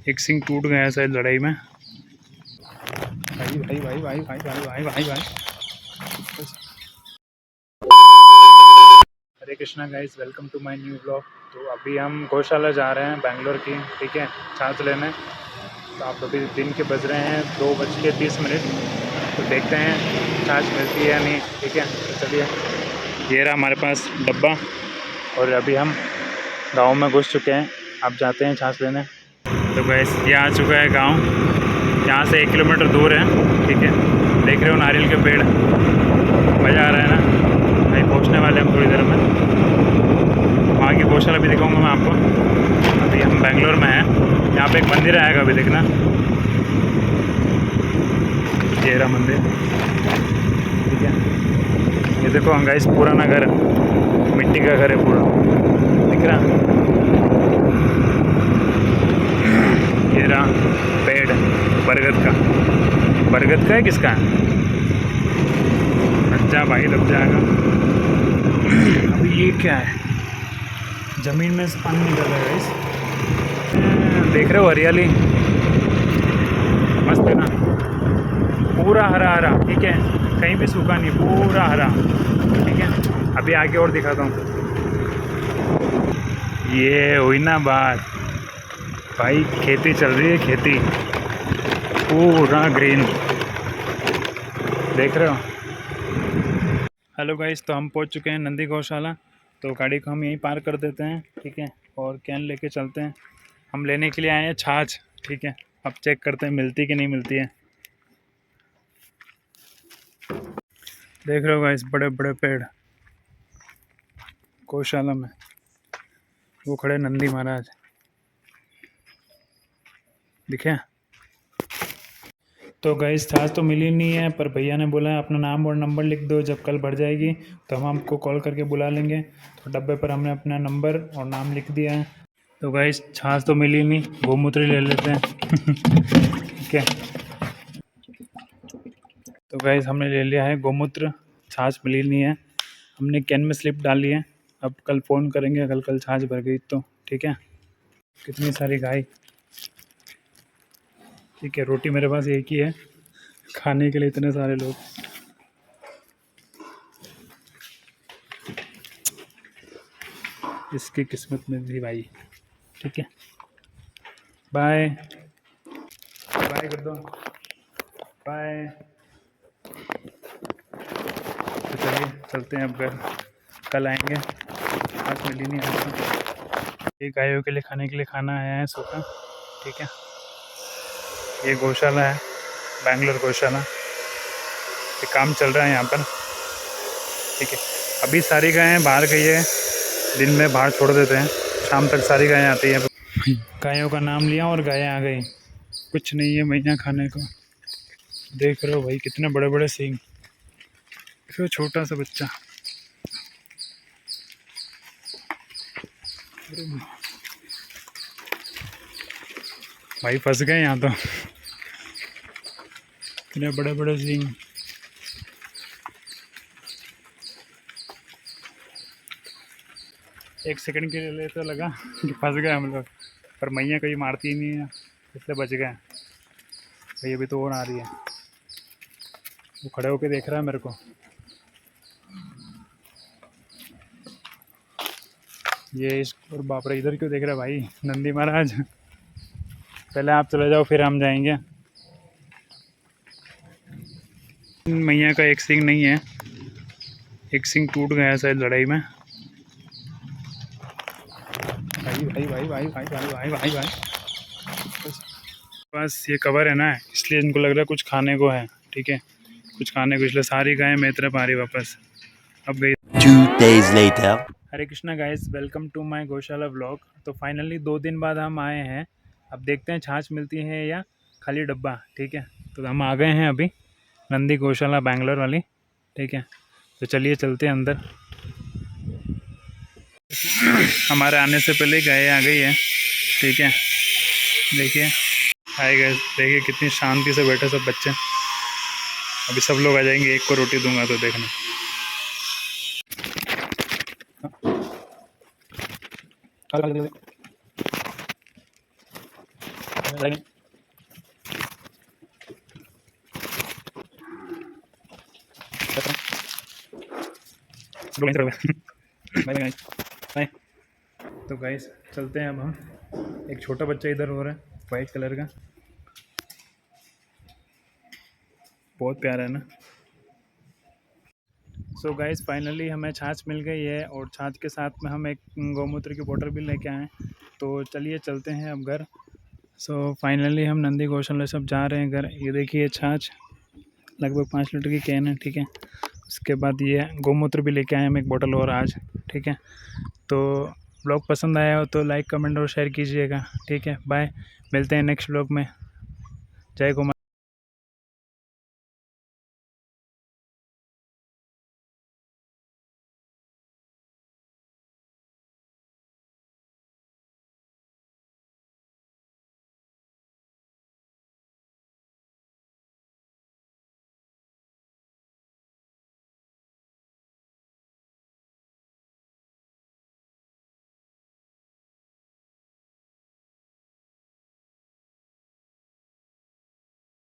एक सिंग टूट गया है शायद लड़ाई में। भाई भाई भाई भाई भाई भाई भाई भाई भाई। Hare Krishna guys, welcome to my new blog. तो अभी हम गौशाला जा रहे हैं बेंगलोर की, ठीक है, छाछ लेने। तो आप अभी दिन के बज रहे हैं 2:30। तो देखते हैं छाछ मिलती है या नहीं, ठीक है। तो चलिए, ये रहा हमारे पास डब्बा और अभी हम गांव में घुस चुके हैं। अब जाते हैं छाछ लेने। तो गाइस ये आ चुका है गांव, यहाँ से 1 किलोमीटर दूर है, ठीक है। देख रहे हो नारियल के पेड़, मज़ा आ रहा है ना भाई। पहुँचने वाले हम थोड़ी देर में, वहाँ की गौशाला भी दिखाऊंगा मैं आपको। अभी हम बेंगलोर में हैं, यहाँ पे एक मंदिर आएगा, अभी देखना, ये रहा मंदिर, ठीक है। ये देखो गाइस, पुराना घर, मिट्टी का घर है पूरा, दिख रहा। ये रहा पेड़ बरगद का। बरगद का है, किसका है? अच्छा भाई, लग जाएगा। अभी ये क्या है, ज़मीन में से पानी निकल रहा है गाइस। देख रहे हो हरियाली, मस्त है ना, पूरा हरा हरा, ठीक है। कहीं भी सूखा नहीं, पूरा हरा, ठीक है। अभी आगे और दिखाता हूँ। ये हुई ना बात भाई, खेती चल रही है, खेती पूरा ग्रीन, देख रहे हो। हेलो गाइस, तो हम पहुंच चुके हैं नंदी गौशाला। तो गाड़ी को हम यहीं पार्क कर देते हैं, ठीक है, और कैन लेके चलते हैं। हम लेने के लिए आए हैं छाछ, ठीक है। अब चेक करते हैं मिलती कि नहीं मिलती है। देख रहे हो गाइस, बड़े बड़े पेड़ गौशाला में, वो खड़े नंदी महाराज, दिखे। तो गाइस छाछ तो मिली नहीं है, पर भैया ने बोला अपना नाम और नंबर लिख दो, जब कल भर जाएगी तो हम आपको कॉल करके बुला लेंगे। तो डब्बे पर हमने अपना नंबर और नाम लिख दिया है। तो गाइस छाछ तो मिली नहीं, गोमूत्र ले लेते हैं ठीक है। तो गाइस हमने ले लिया है गोमूत्र, छाछ मिली नहीं है। हमने कैन में स्लिप डाली है, अब कल फ़ोन करेंगे, अगर कल छाछ भर गई तो, ठीक है। कितनी सारी गाय, ठीक है। रोटी मेरे पास एक ही है, खाने के लिए इतने सारे लोग। इसकी किस्मत में थी भाई, ठीक है। बाय बाय कर दो, बाय। तो चलिए चलते हैं अब घर, कल आएंगे। आज मिली नहीं आता। ये गायों के लिए खाने के लिए खाना आया है सूखा, ठीक है। ये गौशाला है, बेंगलोर गौशाला। ये काम चल रहा है यहाँ पर, ठीक है। अभी सारी गायें बाहर गई है, दिन में बाहर छोड़ देते हैं, शाम तक सारी गायें आती हैं। गायों का नाम लिया और गायें आ गई। कुछ नहीं है मैया खाने को। देख रहे हो भाई, कितने बड़े बड़े सींग, फिर छोटा सा बच्चा। भाई फंस गए यहाँ तो, इतने बड़े बड़े सींग। एक सेकंड के लिए तो लगा कि फंस गए हम लोग, पर मैया कहीं मारती ही नहीं है, इसलिए बच गए। भाई अभी तो और आ रही है, वो खड़े होके देख रहा है मेरे को। ये और बाप रे, इधर क्यों देख रहा है भाई नंदी महाराज। पहले आप चले जाओ, फिर हम जाएंगे। मैया का एक सींग नहीं है, एक सींग टूट गया है शायद लड़ाई में। भाई भाई भाई भाई भाई भाई भाई भाई भाई। बस ये कवर है ना, इसलिए इनको लग रहा है कुछ खाने को है, ठीक है, कुछ खाने को, इसलिए सारी गायें मेरी तरफ आ रही वापस। अब गई। 2 days later. Hare Krishna guys, welcome to my गौशाला व्लॉग। तो फाइनली 2 दिन बाद हम आए हैं। अब देखते हैं छाछ मिलती है या खाली डब्बा, ठीक है। तो हम आ गए हैं अभी नंदी गौशाला बेंगलोर वाली, ठीक है। तो चलिए चलते हैं अंदर। हमारे आने से पहले गाय आ गई है, ठीक है। देखिए आए गए, देखिए कितनी शांति से बैठे सब बच्चे। अभी सब लोग आ जाएंगे, एक को रोटी दूंगा तो देखना। बाय। तो गाइस चलते हैं अब हम। एक छोटा बच्चा इधर हो रहा है वाइट कलर का, बहुत प्यारा है ना। सो गाइस फाइनली हमें छाछ मिल गई है और छाछ के साथ में हम एक गौमूत्र की बोतल भी लेके आए। तो चलिए चलते हैं अब घर। सो फाइनली हम नंदी गौशाला सब जा रहे हैं घर। ये देखिए छाछ लगभग 5 लीटर की कैन है, ठीक है। उसके बाद ये गौमूत्र भी लेके आए हम एक बोतल और आज, ठीक है। तो ब्लॉग पसंद आया हो तो लाइक कमेंट और शेयर कीजिएगा, ठीक है। बाय, मिलते हैं नेक्स्ट ब्लॉग में। जय गौ माता।